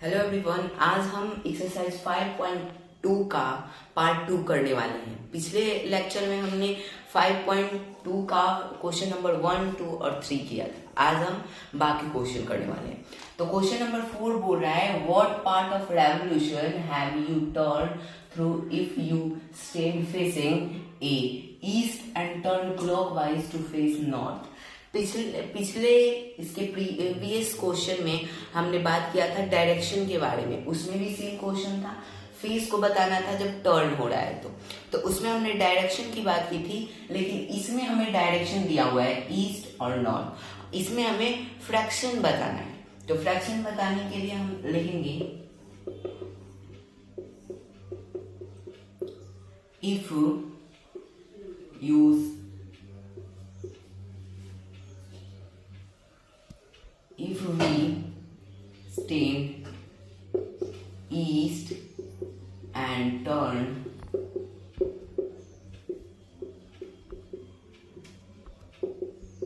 Hello everyone, आज हम exercise 5.2 का पार्ट 2 करने वाले हैं। पिछले लेक्चर में हमने 5.2 का क्वेश्चन नंबर 1, 2 और 3 किया था। आज हम बाकी क्वेश्चन करने वाले हैं। तो क्वेश्चन नंबर 4 बोल रहा है, what part of revolution have you turn through if you stand facing a east and turn clockwise to face north. पिछले इसके प्रीवियस क्वेश्चन में हमने बात किया था डायरेक्शन के बारे में। उसमें भी सेम क्वेश्चन था, फेस को बताना था जब टर्न हो रहा है तो उसमें हमने डायरेक्शन की बात की थी। लेकिन इसमें हमें डायरेक्शन दिया हुआ है ईस्ट और नॉर्थ। इसमें हमें फ्रैक्शन बताना है। तो फ्रैक्शन बताने के लिए हम लिखेंगे if use if we stand east and turn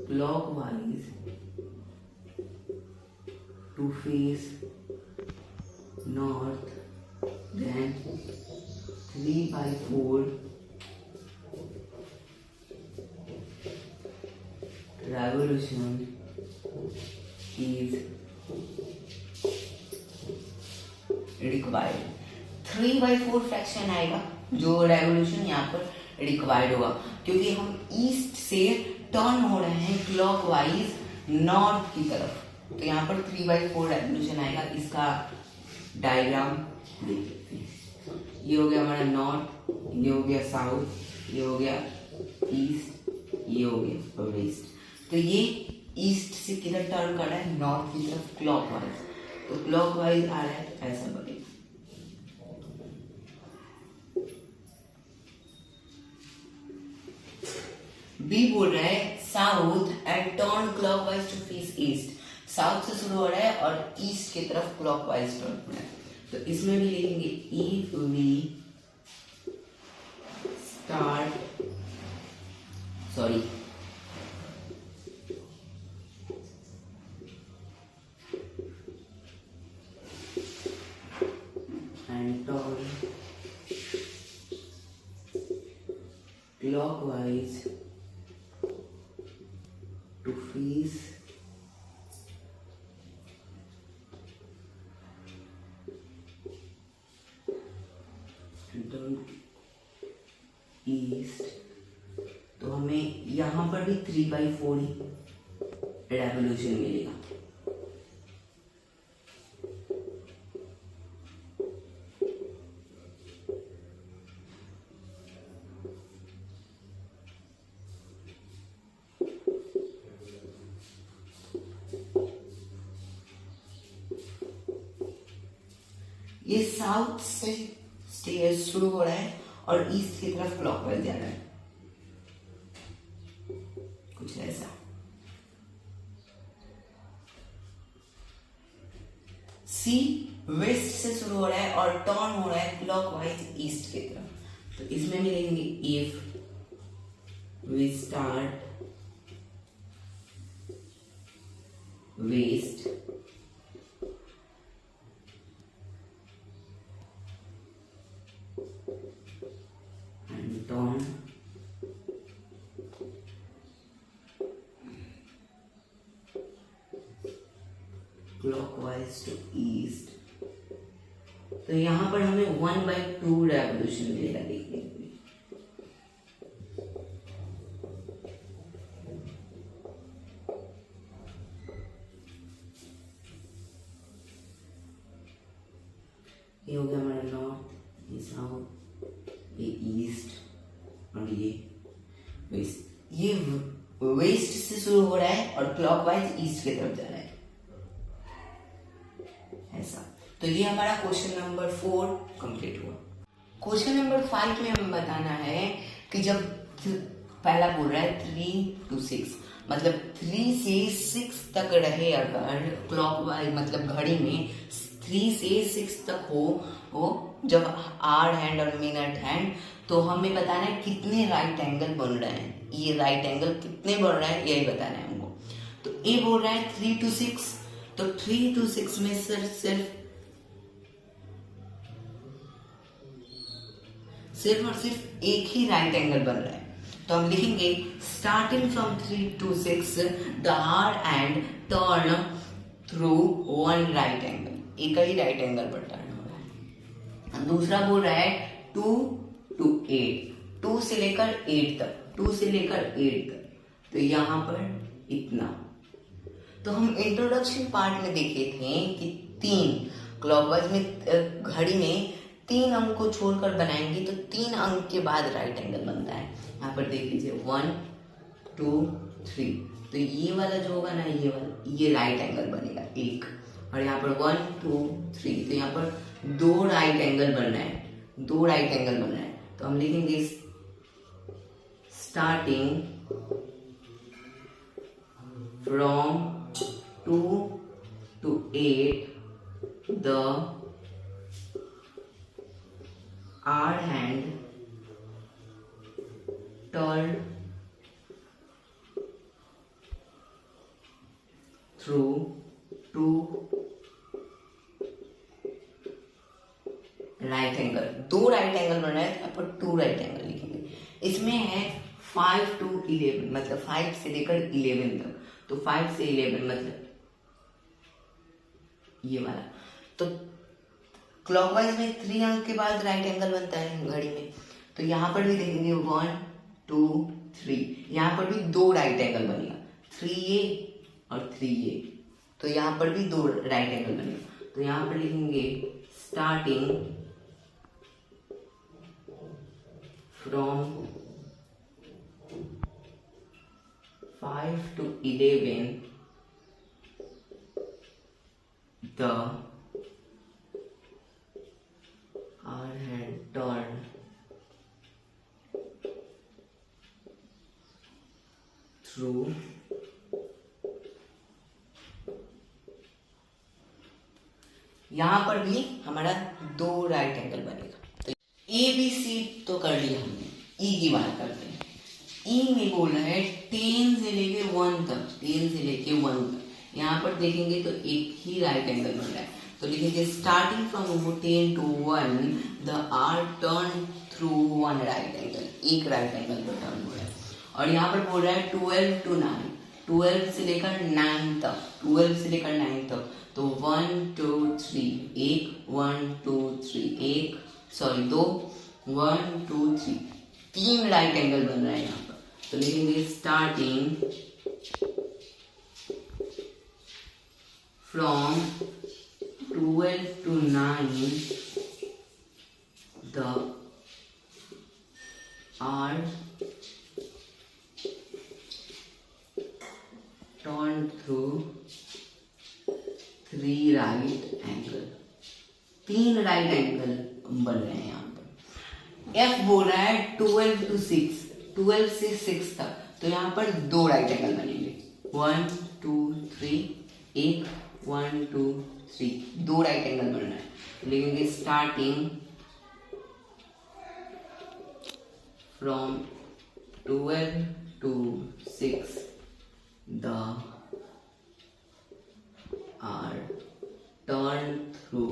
clockwise to face north, then 3/4 revolution is required। 3/4 fraction आएगा जो रेवोल्यूशन यहाँ पर रिक्वायर्ड होगा, क्योंकि हम ईस्ट से टर्न हो रहे हैं क्लॉकवाइज नॉर्थ की तरफ। तो यहाँ पर 3/4 रेवोल्यूशन आएगा। इसका डायग्राम देख लेते हैं। ये हो गया हमारा नॉर्थ, ये हो गया साउथ, ये हो गया ईस्ट, ये हो गया वेस्ट। तो ये ईस्ट से किधर टर्न कर रहा है, नॉर्थ की तरफ क्लॉकवाइज। तो क्लॉकवाइज आ रहा है तो ऐसा बनेगा। बी बोल रहा है south and turn clockwise to face east. South से शुरू हो रहा है और ईस्ट की तरफ क्लॉकवाइज टर्न हो रहा है। तो इसमें भी लिखेंगे if we start and turn clockwise to face and turn east। तो हमें यहां पर भी 3/4 ही रेवोल्यूशन मिलेगा। ये साउथ से स्टेज शुरू हो रहा है और ईस्ट की तरफ क्लॉकवाइज जा रहा है, कुछ ऐसा। सी वेस्ट से शुरू हो रहा है और टर्न हो रहा है क्लॉकवाइज ईस्ट की तरफ। तो इसमें भी लिखेंगे if we start west turn clockwise to east। तो यहां पर हमें 1/2 रेवोल्यूशन मिलेगा। देखने के लिए ये हो गया हमारा नॉर्थ, ये साउथ, ये ईस्ट और ये वेस्ट। ये वेस्ट से शुरू हो रहा है और क्लॉकवाइज ईस्ट की तरफ जा रहा है, ऐसा। तो ये हमारा क्वेश्चन नंबर 4 कंप्लीट हुआ। क्वेश्चन नंबर 5 में हमें बताना है कि जब पहला बोल रहा है 3 to 6, मतलब 3 से 6 तक रहे अगर क्लॉकवाइज, मतलब घड़ी में 3 से 6 तक हो वो जब आवर हैंड और मिनट हैंड, तो हमें बताना है कितने राइट एंगल बन रहे हैं। ये राइट एंगल कितने बन रहे हैं यही बताना है हमको। तो ए बोल रहा है 3 to 6, तो 3 to 6 में सिर्फ सिर्फ और सिर्फ एक ही राइट एंगल बन रहा है। तो हम लिखेंगे starting from 3 to 6 the arc and turn through one right angle, एक ही राइट एंगल पर टर्न हो रहा है। दूसरा बोल रहा है 2 to 8, 2 से लेकर 8 तक, 2 से लेकर 8 तक, तो यहाँ पर इतना। तो हम इंट्रोडक्शन पार्ट में देखे थे कि 3 क्लॉकवाइज में घड़ी में 3 अंक को छोड़कर बनाएंगे तो 3 अंक के बाद राइट एंगल बनता है। यहाँ पर देख लीजिए 1 2 3, तो ये वाला जो होगा ना, ये वाला, ये राइट एंगल बनेगा एक, और यहाँ पर 1 2 3, तो यहाँ पर 2 राइट एंगल बन रहे हैं, 2 राइट एंगल बन रहे हैं। तो हम लिखेंगे starting from 2 to 8 the hour hand turn through 2 right angle, 2 right angle बन रहा है, यहाँ पर 2 राइट एंगल लिखेंगे। इसमें है 5 to 11, मतलब 5 से लेकर 11 तक, तो 5 से 11 मतलब ये वाला। तो क्लॉकवाइज में 3 अंक के बाद राइट एंगल बनता है घड़ी में, तो यहाँ पर भी देखेंगे 1 2 3, यहाँ पर भी 2 राइट एंगल बनेगा, 3A और 3A, तो यहाँ पर भी 2 राइट एंगल बनेगा। तो यहाँ पर लिखेंगे starting from 5 to 11 the R had turned through यहाँ पर भी हमारा 2 राइट एंगल बनेगा। तो ABC तो कर लिया हमने, ई की बात करते हैं। ई में बोल रहा है 10 से लेके 1 तक, 10 से लेके 1 तक, यहाँ पर देखेंगे तो एक ही राइट एंगल बन रहा है। तो लिखेंगे starting from 10 to 1 the hour turn through 1 right angle, एक राइट एंगल पर टर्न हो रहा है। और यहाँ पर बोल रहा है 12 to 9, 12 से लेकर 9 तक, 12 से लेकर 9 तक, तो 1 2 3 एक, 1 2 3 एक, सॉरी 2, 1 2 3, 3 राइट एंगल बन रहा है यहाँ पर। तो लिखेंगे starting from 12 to 9 the hour turn through 3 right angle, 3 right angle बन रहे हैं यहाँ पर। एफ बोल रहा है 12 to 6, 12 से 6 तक, तो यहाँ पर 2 राइट एंगल बनेंगे, 1 2 3 एक, 1 2 3, 2 राइट एंगल बन रहा है। तो लिखेंगे starting from 12 to 6 the hour turn through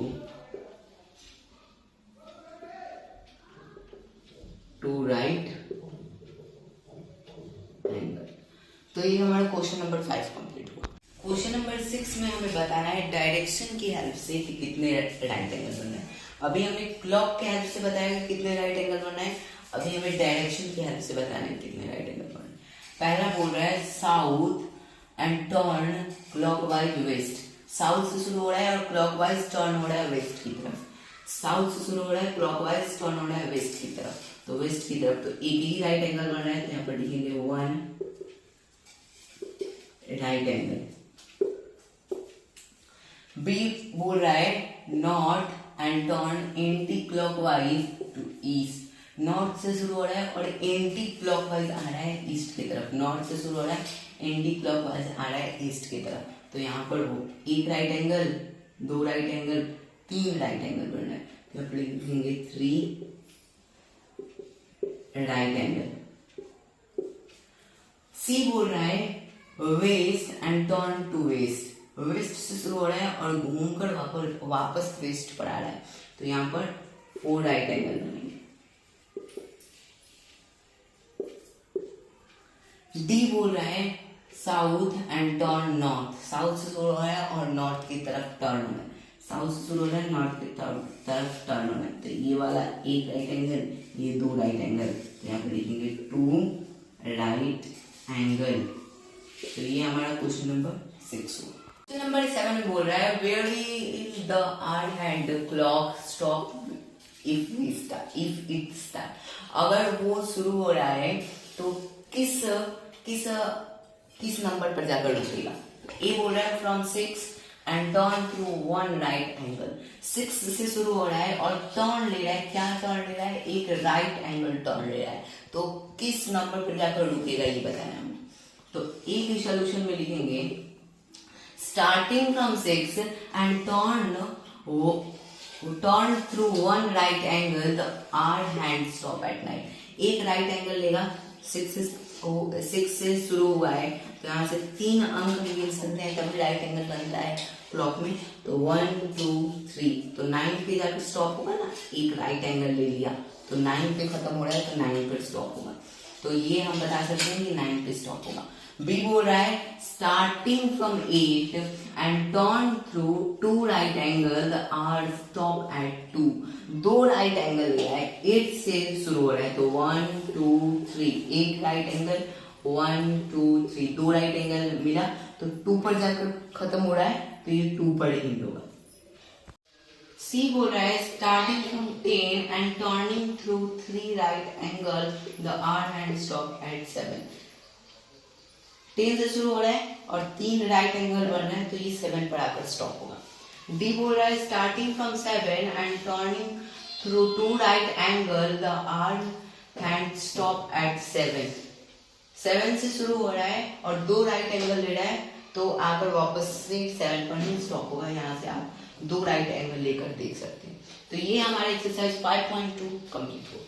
2 right angle. तो ये हमारा क्वेश्चन नंबर 5 कंप्लीट हुआ। क्वेश्चन नंबर 6 में हमें बताना है डायरेक्शन की हेल्प से कि कितने राइट एंगल बन रहे हैं। अभी हमें क्लॉक की हेल्प से बताया कि कितने राइट एंगल बन रहे हैं, अभी हमें डायरेक्शन की हेल्प से बताना है कितने राइट एंगल बन रहे हैं। पहला बोल रहा है south and turn clockwise west, south से शुरू हो रहा है और क्लॉकवाइज टर्न हो रहा है वेस्ट की तरफ, साउथ से शुरू हो रहा है क्लॉकवाइज टर्न हो रहा है वेस्ट की तरफ, तो वेस्ट की तरफ तो एक ही राइट एंगल बन रहा है, तो यहाँ पर लिखेंगे 1 राइट एंगल। बी बोल रहा है north and turn anticlockwise to east, north से शुरू हो रहा है और एंटी क्लॉकवाइज आ रहा है ईस्ट की तरफ, नॉर्थ से शुरू हो रहा है एंटी क्लॉकवाइज आ रहा है ईस्ट की तरफ, तो यहाँ पर वो एक right angle, 2 right angle, 3 right angle बन रहा है, तो यहाँ पर लिखेंगे 3 राइट एंगल। सी बोल रहा है west and turn to west, west से शुरू हो रहा है और घूमकर वापस वेस्ट पर आ रहा है, तो यहाँ पर 4 राइट एंगल बनेंगे। डी बोल रहा है south and turn north, south से शुरू हो रहा है और नॉर्थ की तरफ टर्न होना है, साउथ से शुरू हो रहा है नॉर्थ की तरफ टर्न होना है। तो ये वाला एक राइट एंगल, ये दो राइट एंगल, तो यहाँ पे लिखेंगे 2 राइट एंगल। तो ये हमारा क्वेश्चन नंबर 6 हुआ। क्वेश्चन नंबर 7 बोल रहा है where will the hour hand clock stop if it start. अगर वो शुरू हो रहा है तो किस नंबर पर जाकर रुकेगा। ए बोल रहा है from 6 and turn through 1 right angle. 6 से शुरू हो रहा है और टर्न ले रहा है, क्या टर्न ले रहा है, एक राइट एंगल टर्न ले रहा है। तो किस नंबर पर जाकर रुकेगा ये बताना है हमें। तो ए के सोल्यूशन में लिखेंगे starting from 6 and turn through 1 right angle the hour hand stop at nine. एक राइट एंगल लेगा, 6 से शुरू हुआ है तो यहाँ से 3 अंक गिन सकते हैं तभी राइट एंगल बनता है क्लॉक में। तो 1 2 3, तो 9 पे जाकर स्टॉप होगा ना, एक राइट एंगल ले लिया तो 9 पे खत्म हो रहा है तो 9 पे स्टॉप होगा। तो ये हम बता सकते हैं कि 9 पे स्टॉप होगा। बी बोल रहा है starting from 8 and turn through 2 right angle the hour stop at 2। 2 right angle लिया है, 8 से शुरू हो रहा है तो 1 2 3, एक राइट एंगल 1 2 3, 2 राइट एंगल मिला तो 2 पर जाकर खत्म हो रहा है तो ये 2 पर एंड होगा। सी बोल रहा है starting from 10 and turning through 3 right angle the hour hand stop at 7। 10 से शुरू हो रहा है और 3 राइट एंगल बन रहा है तो ये 7 पर आकर स्टॉप होगा। डी बोल रहा है starting from 7 and turning through 2 right angle the hour hand stop at 7। 7 से शुरू हो रहा है और 2 राइट एंगल ले रहा है तो आकर वापस से 7 पर ही स्टॉप होगा। यहाँ से आप 2 राइट एंगल लेकर देख सकते हैं। तो ये हमारे एक्सरसाइज 5.2 कंप्लीट हो।